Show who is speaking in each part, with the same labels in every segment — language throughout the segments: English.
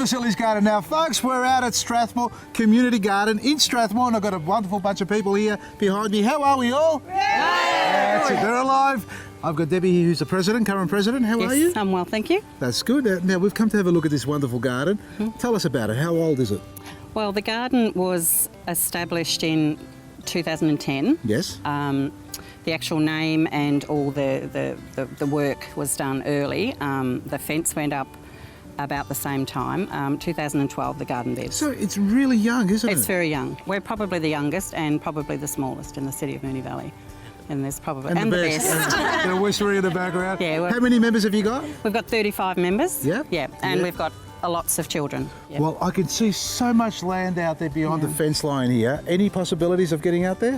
Speaker 1: Vasilis garden. Now, folks, we're out at Strathmore Community Garden in Strathmore, and I've got a wonderful bunch of people here behind me. How are we all? That's it, they're alive. I've got Debbie here, who's the president, current president. How are you?
Speaker 2: Yes, I'm well, thank you.
Speaker 1: That's good. Now, we've come to have a look at this wonderful garden. Tell us about it. How old is it?
Speaker 2: Well, the garden was established in 2010.
Speaker 1: Yes.
Speaker 2: The actual name and all the work was done early. The fence went up about the same time, 2012, the garden beds.
Speaker 1: So it's really young, isn't it?
Speaker 2: It's very young. We're probably the youngest and probably the smallest in the city of Moonee Valley. And there's probably
Speaker 1: and the best. They're whispering in the background.
Speaker 2: Yeah.
Speaker 1: How many members have you got?
Speaker 2: We've got 35 members.
Speaker 1: Yeah.
Speaker 2: Yeah, and we've got lots of children. Yep.
Speaker 1: Well, I can see so much land out there beyond the fence line here. Any possibilities of getting out there?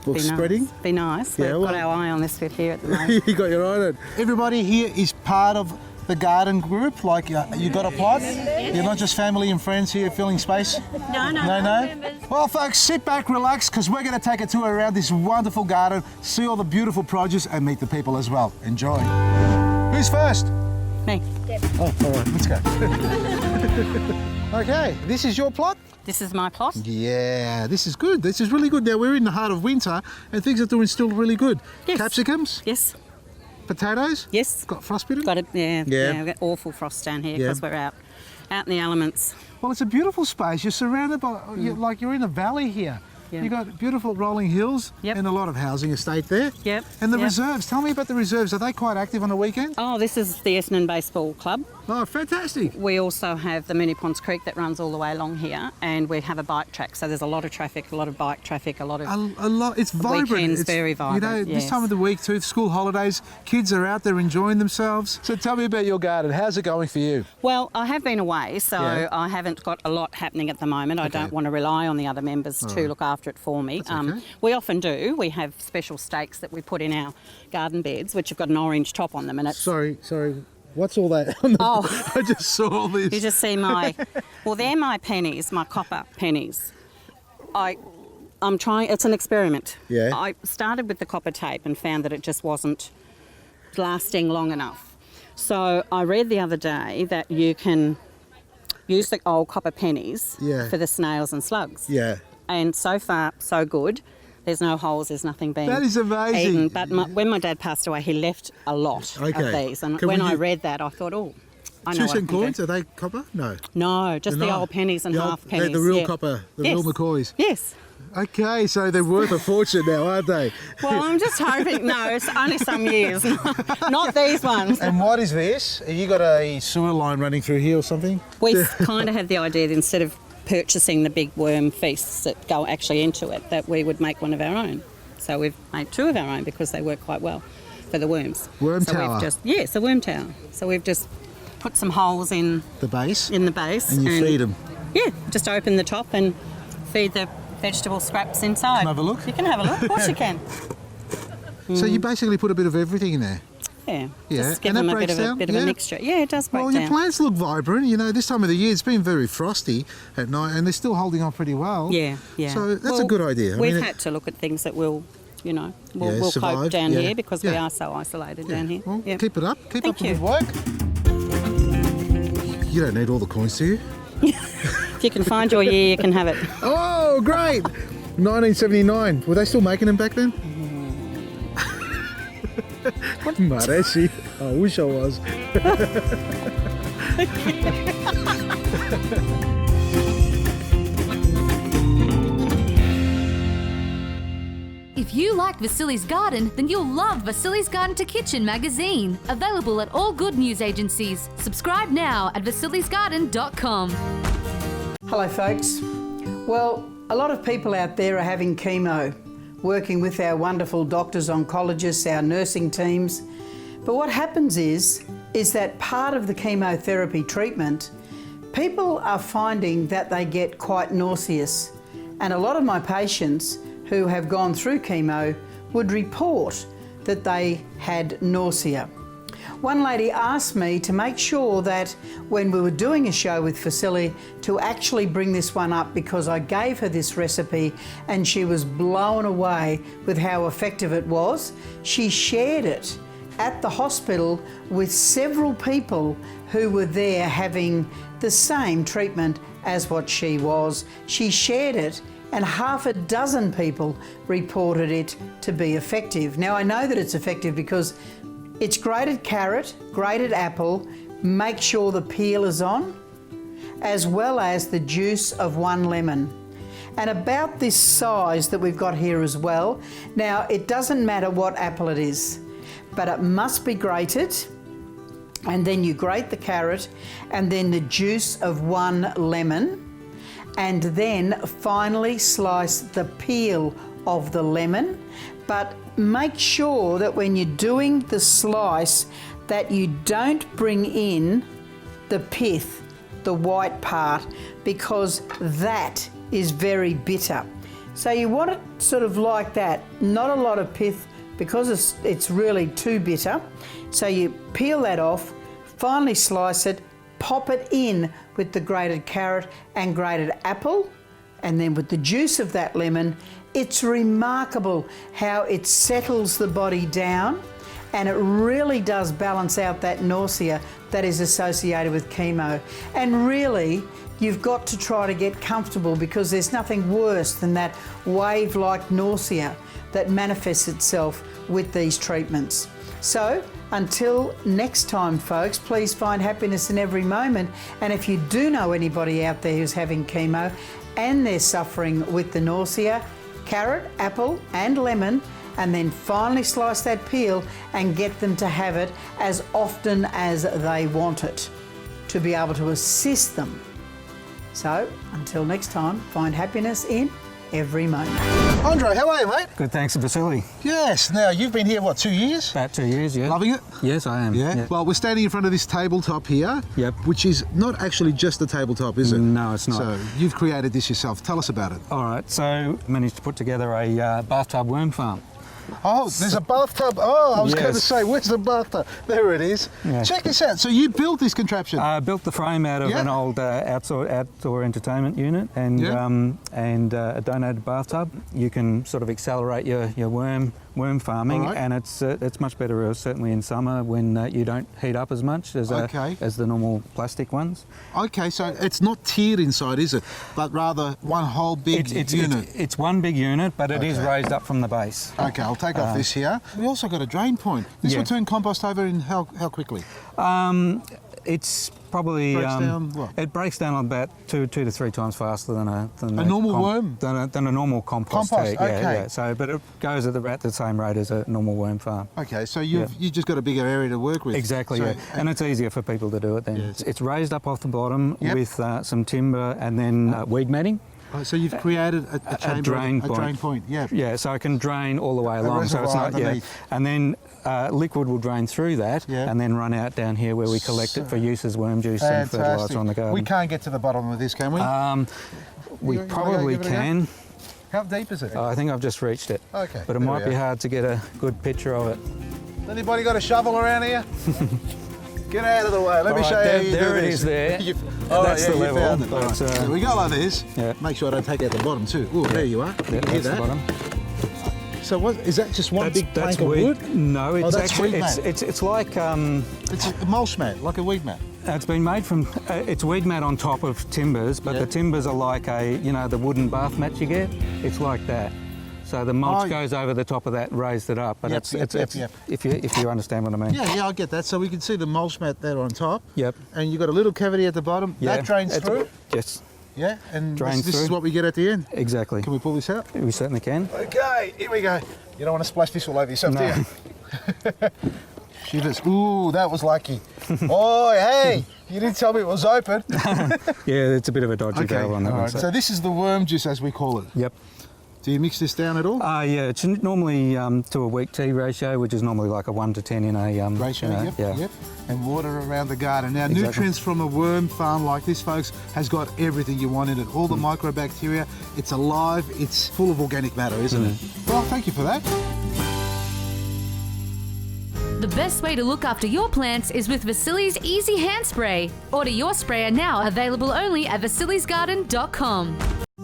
Speaker 1: Or spreading?
Speaker 2: Nice. Be nice.
Speaker 1: Yeah,
Speaker 2: We've got our eye on this bit here at the moment.
Speaker 1: You got your eye on it. Everybody here is part of the garden group, like you got a plot? You're not just family and friends here filling space? No. Well, folks, sit back, relax, because we're going to take a tour around this wonderful garden, see all the beautiful produce and meet the people as well. Enjoy. Who's first?
Speaker 2: Me.
Speaker 1: Oh, all right, let's go. Okay, this is your plot?
Speaker 2: This is my plot.
Speaker 1: Yeah, this is good. This is really good. Now, we're in the heart of winter and things are doing still really good.
Speaker 2: Yes.
Speaker 1: Capsicums?
Speaker 2: Yes.
Speaker 1: Potatoes?
Speaker 2: Yes.
Speaker 1: Got frostbitten?
Speaker 2: Got it. Yeah.
Speaker 1: Yeah.
Speaker 2: We've got awful frost down here because we're out in the elements.
Speaker 1: Well, it's a beautiful space. You're surrounded by, like you're in a valley here.
Speaker 2: Yeah.
Speaker 1: You've got beautiful rolling hills and a lot of housing estate there.
Speaker 2: Yep.
Speaker 1: And the reserves. Tell me about the reserves. Are they quite active on the weekend?
Speaker 2: Oh, this is the Essendon Baseball Club.
Speaker 1: Oh, fantastic.
Speaker 2: We also have the Moonee Ponds Creek that runs all the way along here, and we have a bike track. So there's a lot of traffic, a lot of bike traffic, a lot of
Speaker 1: A lot. It's vibrant.
Speaker 2: weekends,
Speaker 1: It's
Speaker 2: very vibrant.
Speaker 1: You know, this time of the week too, school holidays, kids are out there enjoying themselves. So tell me about your garden. How's it going for you?
Speaker 2: Well, I have been away, so I haven't got a lot happening at the moment. I don't want to rely on the other members to look after it for me.
Speaker 1: Okay.
Speaker 2: We often do. We have special stakes that we put in our garden beds, which have got an orange top on them, and it's
Speaker 1: Sorry. What's all that? I just saw this.
Speaker 2: You just see well, they're my pennies, my copper pennies. I'm trying, it's an experiment.
Speaker 1: Yeah.
Speaker 2: I started with the copper tape and found that it just wasn't lasting long enough. So I read the other day that you can use the old copper pennies for the snails and slugs.
Speaker 1: Yeah.
Speaker 2: And so far, so good. There's no holes, there's nothing being
Speaker 1: That is amazing.
Speaker 2: eaten. But when my dad passed away, he left a lot of these. And when I read that, I thought, I know
Speaker 1: 2 cent coins, are they copper? No.
Speaker 2: No, just the old pennies and half pennies.
Speaker 1: The real copper, the real McCoys.
Speaker 2: Yes.
Speaker 1: Okay, so they're worth a fortune now, aren't they?
Speaker 2: Well, I'm just hoping, no, it's only some years, not these ones.
Speaker 1: And what is this? Have you got a sewer line running through here or something?
Speaker 2: We kind of had the idea that instead of purchasing the big worm feasts that go actually into it, that we would make one of our own. So we've made 2 of our own because they work quite well for the worms.
Speaker 1: Worm tower?
Speaker 2: Yes, a worm tower. So we've just put some holes in
Speaker 1: the base?
Speaker 2: In the base.
Speaker 1: And you feed them?
Speaker 2: Yeah, just open the top and feed the vegetable scraps inside.
Speaker 1: Can I have a look?
Speaker 2: You can have a look, of course you can.
Speaker 1: So you basically put a bit of everything in there?
Speaker 2: Yeah,
Speaker 1: Yeah.
Speaker 2: just give
Speaker 1: And
Speaker 2: them
Speaker 1: that
Speaker 2: a bit of a mixture. Yeah, it does break
Speaker 1: Well,
Speaker 2: down.
Speaker 1: your plants look vibrant. You know, this time of the year it's been very frosty at night and they're still holding on pretty well.
Speaker 2: Yeah.
Speaker 1: So that's a good idea.
Speaker 2: We've had to look at things that will, we'll
Speaker 1: survive,
Speaker 2: cope down here because we are so isolated down here.
Speaker 1: Well, keep it up. Keep
Speaker 2: Thank
Speaker 1: up the
Speaker 2: you.
Speaker 1: good work. You don't need all the coins, do you?
Speaker 2: If you can find your year, you can have it.
Speaker 1: Oh, great! 1979. Were they still making them back then? Mad, actually. I wish I was.
Speaker 3: If you like Vasili's Garden, then you'll love Vasili's Garden to Kitchen magazine. Available at all good news agencies. Subscribe now at vasilisgarden.com.
Speaker 4: Hello folks. Well, a lot of people out there are having chemo, working with our wonderful doctors, oncologists, our nursing teams. But what happens is that part of the chemotherapy treatment, people are finding that they get quite nauseous. And a lot of my patients who have gone through chemo would report that they had nausea. One lady asked me to make sure that when we were doing a show with Vasili to actually bring this one up because I gave her this recipe and she was blown away with how effective it was. She shared it at the hospital with several people who were there having the same treatment as what she was. She shared it and half a dozen people reported it to be effective. Now I know that it's effective because it's grated carrot, grated apple, make sure the peel is on, as well as the juice of 1 lemon. And about this size that we've got here as well. Now it doesn't matter what apple it is, but it must be grated, and then you grate the carrot and then the juice of 1 lemon, and then finally slice the peel of the lemon. But make sure that when you're doing the slice that you don't bring in the pith, the white part, because that is very bitter. So you want it sort of like that, not a lot of pith because it's really too bitter. So you peel that off, finally slice it, pop it in with the grated carrot and grated apple, and then with the juice of that lemon. It's remarkable how it settles the body down, and it really does balance out that nausea that is associated with chemo. And really, you've got to try to get comfortable, because there's nothing worse than that wave-like nausea that manifests itself with these treatments. So until next time, folks, please find happiness in every moment. And if you do know anybody out there who's having chemo and they're suffering with the nausea, carrot, apple and lemon, and then finally slice that peel and get them to have it as often as they want it, to be able to assist them. So until next time, find happiness in every moment.
Speaker 1: Andre, how are you, mate?
Speaker 5: Good, thanks, Vasili.
Speaker 1: Yes. Now, you've been here, what, 2 years?
Speaker 5: About 2 years, yeah.
Speaker 1: Loving it?
Speaker 5: Yes, I am.
Speaker 1: Yeah. Well, we're standing in front of this tabletop here.
Speaker 5: Yep.
Speaker 1: Which is not actually just a tabletop, is it?
Speaker 5: No, it's not.
Speaker 1: So you've created this yourself. Tell us about it.
Speaker 5: All right, so managed to put together a bathtub worm farm.
Speaker 1: Oh, there's a bathtub. Oh, I was
Speaker 5: Yes.
Speaker 1: going to say, where's the bathtub? There it is.
Speaker 5: Yeah.
Speaker 1: Check this out. So you built this contraption?
Speaker 5: I built the frame out of
Speaker 1: Yeah.
Speaker 5: an old outdoor entertainment unit and
Speaker 1: Yeah.
Speaker 5: a donated bathtub. You can sort of accelerate your worm farming,
Speaker 1: All right.
Speaker 5: and it's much better certainly in summer when you don't heat up as much as as the normal plastic ones.
Speaker 1: Okay, so it's not tiered inside, is it? But rather one whole big unit.
Speaker 5: It's one big unit, but it is
Speaker 1: Okay.
Speaker 5: raised up from the base.
Speaker 1: Okay, I'll take off this here. We also got a drain point. This
Speaker 5: Yeah.
Speaker 1: will turn compost over in how quickly?
Speaker 5: It's probably
Speaker 1: Breaks down what?
Speaker 5: it breaks down about two to three times faster than a
Speaker 1: normal worm?
Speaker 5: than a normal compost.
Speaker 1: Compost,
Speaker 5: heap. Yeah,
Speaker 1: okay.
Speaker 5: yeah. So, but it goes at the same rate as a normal worm farm.
Speaker 1: Okay, so you just got a bigger area to work with.
Speaker 5: Exactly,
Speaker 1: So-
Speaker 5: yeah. And it's easier for people to do it then.
Speaker 1: Yes.
Speaker 5: It's raised up off the bottom
Speaker 1: Yep.
Speaker 5: with some timber and then weed matting.
Speaker 1: Oh, so you've created a chamber,
Speaker 5: drain
Speaker 1: a drain point. Yeah.
Speaker 5: Yeah, so it can drain all the way along. So it's
Speaker 1: reservoir
Speaker 5: not,
Speaker 1: underneath.
Speaker 5: and then liquid will drain through that
Speaker 1: Yeah.
Speaker 5: and then run out down here where we collect it for use as worm juice and
Speaker 1: Fantastic.
Speaker 5: fertiliser on the garden.
Speaker 1: We can't get to the bottom of this, can we?
Speaker 5: We
Speaker 1: You wanna go
Speaker 5: probably
Speaker 1: give it a go?
Speaker 5: can.
Speaker 1: How deep is it?
Speaker 5: I think I've just reached it.
Speaker 1: Okay,
Speaker 5: But it
Speaker 1: there
Speaker 5: might
Speaker 1: we
Speaker 5: be
Speaker 1: are.
Speaker 5: hard to get a good picture of it.
Speaker 1: Anybody got a shovel around here? Get out of the way. Let me
Speaker 5: All
Speaker 1: show
Speaker 5: right,
Speaker 1: you.
Speaker 5: there-
Speaker 1: how you
Speaker 5: there
Speaker 1: do
Speaker 5: it
Speaker 1: this.
Speaker 5: is there. That's the
Speaker 1: you
Speaker 5: level,
Speaker 1: found it.
Speaker 5: but,
Speaker 1: All right. So we go like this.
Speaker 5: Yeah.
Speaker 1: Make sure I don't take out the bottom too. Oh, there you are.
Speaker 5: Yeah,
Speaker 1: You can hear
Speaker 5: that's the
Speaker 1: that.
Speaker 5: bottom.
Speaker 1: So what is that? Just one big plank of
Speaker 5: weed.
Speaker 1: wood?
Speaker 5: No, it's
Speaker 1: that's
Speaker 5: actually
Speaker 1: weed mat.
Speaker 5: it's like
Speaker 1: It's a mulch mat, like a weed mat.
Speaker 5: it's been made from it's weed mat on top of timbers, but
Speaker 1: Yeah.
Speaker 5: the timbers are like the wooden bath mats you get. It's like that. So the mulch
Speaker 1: Oh.
Speaker 5: goes over the top of that, raised it up. But
Speaker 1: Yep,
Speaker 5: it's
Speaker 1: yep.
Speaker 5: if you understand what I mean.
Speaker 1: Yeah, I get that. So we can see the mulch mat there on top.
Speaker 5: Yep.
Speaker 1: And you've got a little cavity at the bottom.
Speaker 5: Yeah.
Speaker 1: That drains
Speaker 5: It's-
Speaker 1: through.
Speaker 5: Yes,
Speaker 1: Yeah. And
Speaker 5: Drains
Speaker 1: this is
Speaker 5: through.
Speaker 1: what we get at the end.
Speaker 5: exactly.
Speaker 1: Can we pull this out?
Speaker 5: We certainly can.
Speaker 1: Okay, here we go. You don't want to splash this all over yourself,
Speaker 5: No.
Speaker 1: do you? Shivers. Ooh, that was lucky. Oh, hey, you didn't tell me it was open.
Speaker 5: Yeah, it's a bit of a dodgy valve on that
Speaker 1: all
Speaker 5: one.
Speaker 1: right. So this is the worm juice, as we call it.
Speaker 5: Yep.
Speaker 1: Do you mix this down at all?
Speaker 5: Yeah, it's normally to a weak tea ratio, which is normally like a 1 to 10 in a
Speaker 1: Ratio,
Speaker 5: you know,
Speaker 1: yep,
Speaker 5: yeah.
Speaker 1: yep. And water around the garden. Now,
Speaker 5: Exactly.
Speaker 1: nutrients from a worm farm like this, folks, has got everything you want in it. All the microbacteria. It's alive. It's full of organic matter, isn't it? Well, thank you for that.
Speaker 3: The best way to look after your plants is with Vasili's Easy Hand Spray. Order your sprayer now, available only at vasilisgarden.com.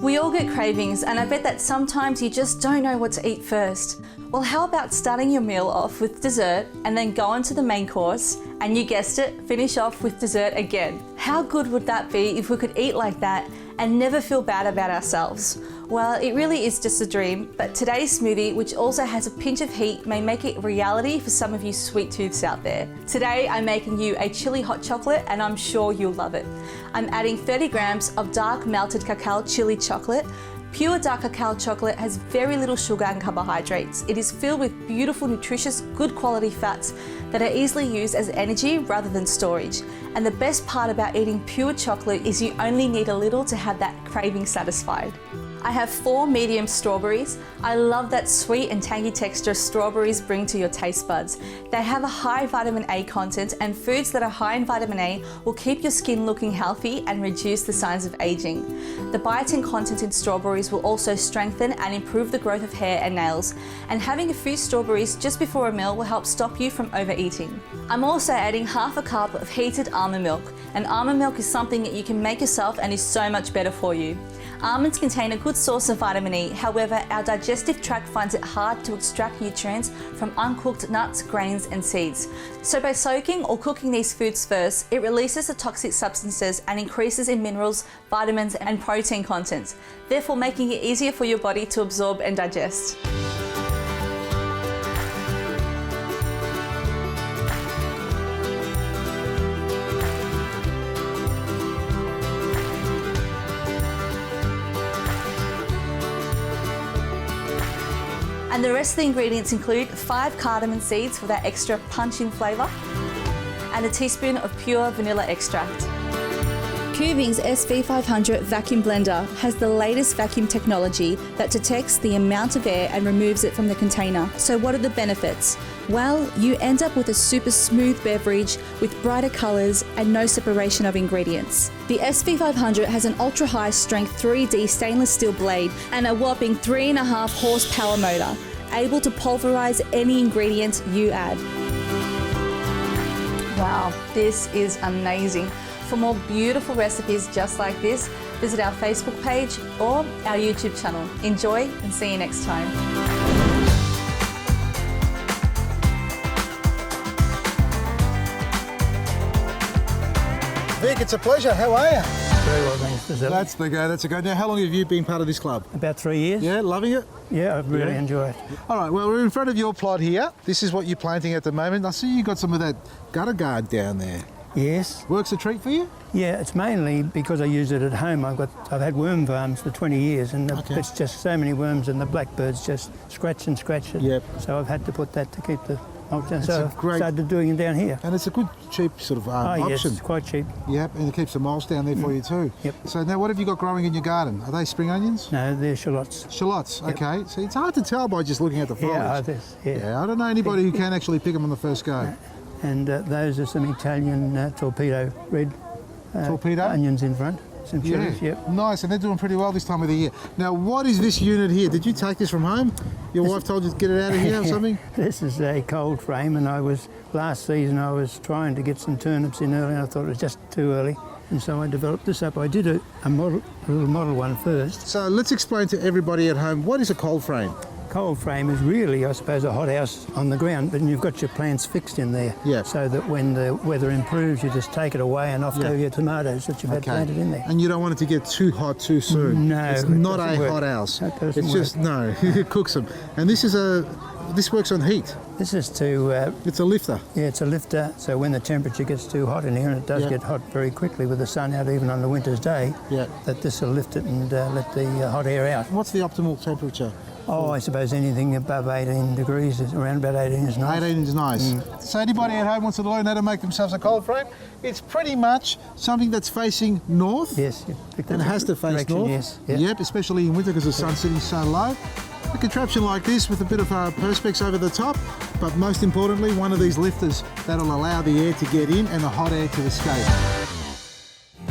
Speaker 6: We all get cravings, and I bet that sometimes you just don't know what to eat first. Well, how about starting your meal off with dessert and then go on to the main course, and you guessed it, finish off with dessert again. How good would that be if we could eat like that and never feel bad about ourselves? Well, it really is just a dream, but today's smoothie, which also has a pinch of heat, may make it reality for some of you sweet tooths out there. Today, I'm making you a chili hot chocolate, and I'm sure you'll love it. I'm adding 30 grams of dark melted cacao chili chocolate. Pure dark cacao chocolate has very little sugar and carbohydrates. It is filled with beautiful, nutritious, good quality fats that are easily used as energy rather than storage. And the best part about eating pure chocolate is you only need a little to have that craving satisfied. I have 4 medium strawberries. I love that sweet and tangy texture strawberries bring to your taste buds. They have a high vitamin A content, and foods that are high in vitamin A will keep your skin looking healthy and reduce the signs of aging. The biotin content in strawberries will also strengthen and improve the growth of hair and nails. And having a few strawberries just before a meal will help stop you from overeating. I'm also adding half a cup of heated almond milk. And almond milk is something that you can make yourself and is so much better for you. Almonds contain a good source of vitamin E, however, our digestive tract finds it hard to extract nutrients from uncooked nuts, grains and seeds. So by soaking or cooking these foods first, it releases the toxic substances and increases in minerals, vitamins and protein content, therefore making it easier for your body to absorb and digest. And the rest of the ingredients include 5 cardamom seeds for that extra punch-in flavour and a teaspoon of pure vanilla extract. Cubing's SV500 vacuum blender has the latest vacuum technology that detects the amount of air and removes it from the container. So what are the benefits? Well, you end up with a super smooth beverage with brighter colours and no separation of ingredients. The SV500 has an ultra-high strength 3D stainless steel blade and a whopping 3.5 horsepower motor, able to pulverise any ingredient you add. Wow, this is amazing. For more beautiful recipes just like this, visit our Facebook page or our YouTube channel. Enjoy and see you next time.
Speaker 1: Vic, it's a pleasure. How are you?
Speaker 7: Very well, thanks, Vasili.
Speaker 1: That's the go, that's the go. Now, how long have you been part of this club?
Speaker 7: About 3 years.
Speaker 1: Yeah, loving it?
Speaker 7: Yeah, I really enjoy it.
Speaker 1: All right, well, we're in front of your plot here. This is what you're planting at the moment. I see you got some of that gutter guard down there.
Speaker 7: Yes.
Speaker 1: Works a treat for you?
Speaker 7: Yeah, it's mainly because I use it at home. I've had worm farms for 20 years and it's just so many worms and the blackbirds just scratch and scratch it.
Speaker 1: Yep.
Speaker 7: So I've had to put that to keep the...
Speaker 1: So
Speaker 7: I started doing it down here.
Speaker 1: And it's a good, cheap sort of option.
Speaker 7: Yes, it's quite cheap.
Speaker 1: Yep, and it keeps the moles down there for you too.
Speaker 7: Yep.
Speaker 1: So now what have you got growing in your garden? Are they spring onions?
Speaker 7: No, they're shallots.
Speaker 1: Shallots,
Speaker 7: Yep.
Speaker 1: Okay. So it's hard to tell by just looking at the foliage.
Speaker 7: Yeah,
Speaker 1: I don't know anybody who can actually pick them on the first go.
Speaker 7: And those are some Italian torpedo red
Speaker 1: torpedo
Speaker 7: onions in front. Some chilies, yep.
Speaker 1: Nice, and they're doing pretty well this time of the year. Now, what is this unit here? Did you take this from home? Your wife told you to get it out of here or something?
Speaker 7: This is a cold frame, and last season I was trying to get some turnips in early, and I thought it was just too early, and so I developed this up. I did a little model one first.
Speaker 1: So let's explain to everybody at home, what is a cold frame?
Speaker 7: Cold frame is really, I suppose, a hothouse on the ground, but you've got your plants fixed in there, so that when the weather improves, you just take it away and off go your tomatoes that you've had planted in there.
Speaker 1: And you don't want it to get too hot too soon.
Speaker 7: No,
Speaker 1: it's not a hothouse.
Speaker 7: It's
Speaker 1: just it cooks them. And this works on heat.
Speaker 7: This is to...
Speaker 1: it's a lifter.
Speaker 7: Yeah, it's a lifter, so when the temperature gets too hot in here, and it does get hot very quickly with the sun out even on the winter's day, that this will lift it and let the hot air out.
Speaker 1: What's the optimal temperature?
Speaker 7: Oh, I suppose anything above 18 degrees, around about 18 is nice.
Speaker 1: 18 is nice. So anybody at home wants to learn how to make themselves a cold frame? It's pretty much something that's facing north.
Speaker 7: Yes.
Speaker 1: And it has to face north.
Speaker 7: Yes.
Speaker 1: Yep, especially in winter because the sun's sitting so low. A contraption like this with a bit of perspex over the top, but most importantly, one of these lifters that'll allow the air to get in and the hot air to escape.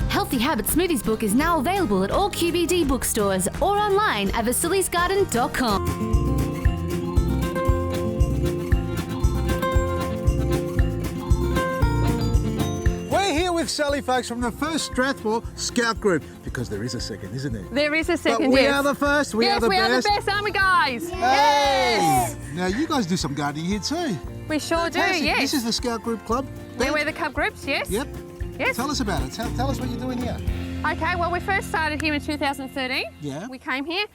Speaker 3: Healthy Habit Smoothies book is now available at all QBD bookstores or online at vasilisgarden.com.
Speaker 1: We're here with Sally, folks, from the first Strathmore Scout Group. because there is a second, isn't there?
Speaker 8: There is a second,
Speaker 1: but we
Speaker 8: yes.
Speaker 1: are the first, we are the best.
Speaker 8: Yes, we are the best, aren't we, guys?
Speaker 1: Yes! Now, you guys do some gardening here too.
Speaker 8: We sure
Speaker 1: Fantastic.
Speaker 8: do, yes.
Speaker 1: This is the Scout Group Club.
Speaker 8: Yeah, we're the Cub groups, yes.
Speaker 1: Yep.
Speaker 8: Yes.
Speaker 1: Tell us about it. Tell us what you're doing here.
Speaker 8: Okay, well, we first started here in 2013.
Speaker 1: Yeah.
Speaker 8: We came here,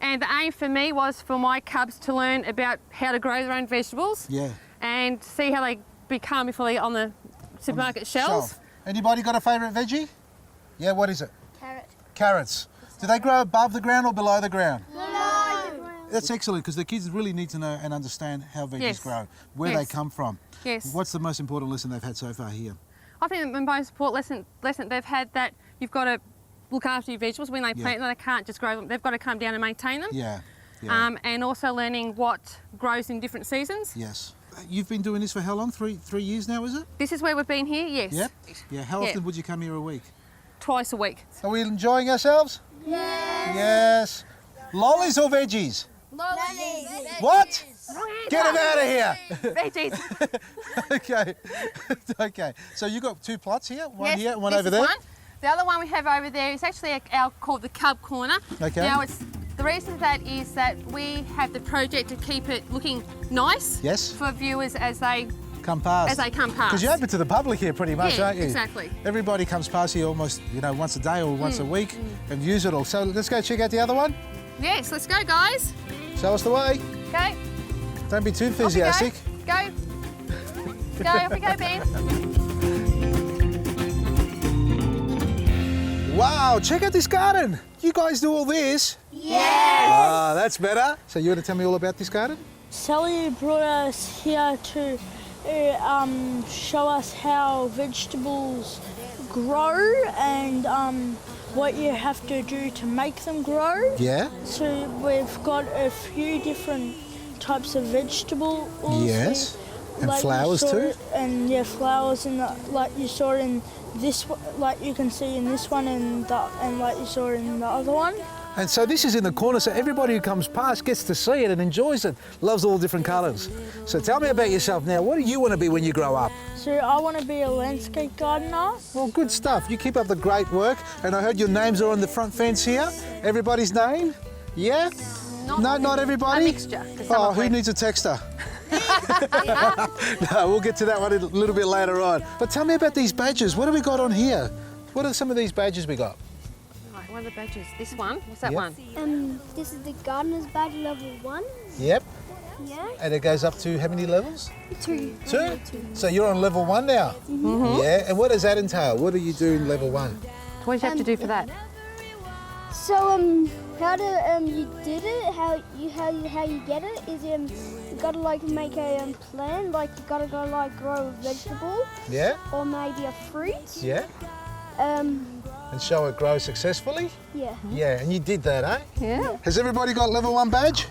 Speaker 8: and the aim for me was for my cubs to learn about how to grow their own vegetables.
Speaker 1: Yeah.
Speaker 8: And see how they become before they get on the supermarket shelves.
Speaker 1: Anybody got a favourite veggie? Yeah, what is it?
Speaker 9: Carrot.
Speaker 1: Carrots. Do they grow above the ground or below the ground?
Speaker 9: Below the ground.
Speaker 1: That's excellent, because the kids really need to know and understand how veggies grow, where they come from.
Speaker 8: Yes.
Speaker 1: What's the most important lesson they've had so far here?
Speaker 8: I think the most important lesson they've had, that you've got to look after your vegetables when they plant them. They can't just grow them. They've got to come down and maintain them.
Speaker 1: Yeah.
Speaker 8: And also learning what grows in different seasons.
Speaker 1: Yes. You've been doing this for how long? Three years now, is it?
Speaker 8: This is where we've been here, yes.
Speaker 1: Yep. Yeah. How often would you come here a week?
Speaker 8: Twice a week.
Speaker 1: Are we enjoying ourselves?
Speaker 9: Yes.
Speaker 1: Yes. Lollies or veggies?
Speaker 9: Lollies.
Speaker 1: What? Get them out of here.
Speaker 8: Veggies.
Speaker 1: Okay. Okay. So you've got two plots here, one
Speaker 8: Yes,
Speaker 1: here, one
Speaker 8: this
Speaker 1: over
Speaker 8: is
Speaker 1: there.
Speaker 8: One. The other one we have over there is actually called the Cub Corner.
Speaker 1: Okay.
Speaker 8: Now, the reason for that is that we have the project to keep it looking nice.
Speaker 1: Yes.
Speaker 8: For viewers as they
Speaker 1: come past.
Speaker 8: Because
Speaker 1: you're open to the public here pretty much, aren't you?
Speaker 8: Exactly.
Speaker 1: Everybody comes past here almost, once a day or once a week and views it all. So let's go check out the other one.
Speaker 8: Yes, let's go, guys.
Speaker 1: Show us the way.
Speaker 8: Okay.
Speaker 1: Don't be too enthusiastic.
Speaker 8: Go. Go, off we go, Ben.
Speaker 1: Wow, check out this garden. You guys do all this?
Speaker 9: Yes.
Speaker 1: Ah, that's better. So you want to tell me all about this garden?
Speaker 10: Sally brought us here to show us how vegetables grow and what you have to do to make them grow.
Speaker 1: Yeah.
Speaker 10: So we've got a few different types of vegetables.
Speaker 1: Yes. And flowers too?
Speaker 10: And flowers like you saw in this, like you can see in this one and like you saw in the other one.
Speaker 1: And so this is in the corner, so everybody who comes past gets to see it and enjoys it, loves all the different colours. So tell me about yourself now. What do you want to be when you grow up?
Speaker 10: So I want to be a landscape gardener.
Speaker 1: Well, good stuff. You keep up the great work. And I heard your names are on the front fence here. Everybody's name? Yeah? Not everybody?
Speaker 8: A mixture.
Speaker 1: Oh, who needs a texter? No, we'll get to that one a little bit later on. But tell me about these badges. What have we got on here? What are some of these badges we got?
Speaker 8: Right, what are the badges? This one? What's that one?
Speaker 9: This is the gardener's badge level 1.
Speaker 1: Yep.
Speaker 9: Yeah.
Speaker 1: And it goes up to how many levels?
Speaker 9: 2.
Speaker 1: 2? So you're on level 1 now?
Speaker 8: Mm-hmm.
Speaker 1: Yeah. And what does that entail? What do you do in level 1?
Speaker 8: What do you have to do for that?
Speaker 9: So how you did it? How you get it is you gotta make a plan. Like you gotta go grow a vegetable.
Speaker 1: Yeah.
Speaker 9: Or maybe a fruit.
Speaker 1: Yeah.
Speaker 9: And
Speaker 1: show it grow successfully?
Speaker 9: Yeah.
Speaker 1: Yeah, and you did that, eh?
Speaker 8: Yeah.
Speaker 1: Has everybody got level 1 badge?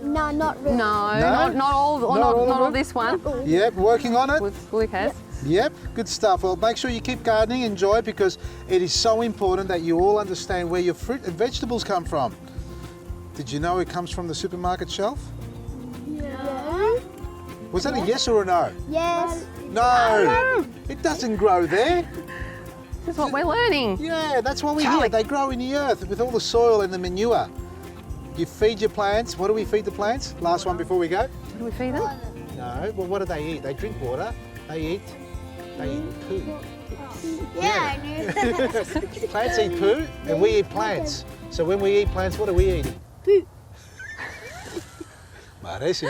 Speaker 9: No, not really.
Speaker 8: No, not all this one.
Speaker 1: Yep, working on it?
Speaker 8: Luke has.
Speaker 1: Yep, good stuff. Well, make sure you keep gardening, enjoy it, because it is so important that you all understand where your fruit and vegetables come from. Did you know it comes from the supermarket shelf?
Speaker 9: Yeah.
Speaker 1: Was that a yes or a no?
Speaker 9: Yes.
Speaker 1: No, it doesn't grow there.
Speaker 8: This is what we're learning.
Speaker 1: Yeah, that's what we hear. They grow in the earth with all the soil and the manure. You feed your plants. What do we feed the plants? Last one before we go.
Speaker 8: What do we feed them?
Speaker 1: No, well, what do they eat? They drink water. They eat poo.
Speaker 9: Yeah, I knew.
Speaker 1: Plants eat poo and we eat plants. So when we eat plants, what are we eating?
Speaker 9: Poo.
Speaker 1: Parece.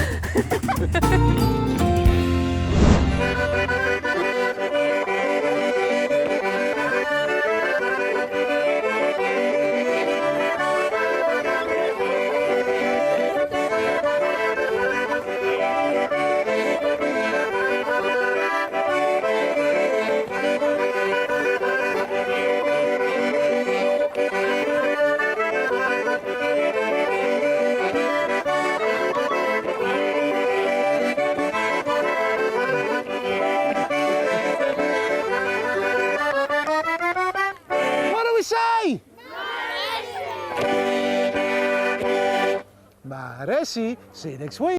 Speaker 1: Maresi. See you next week.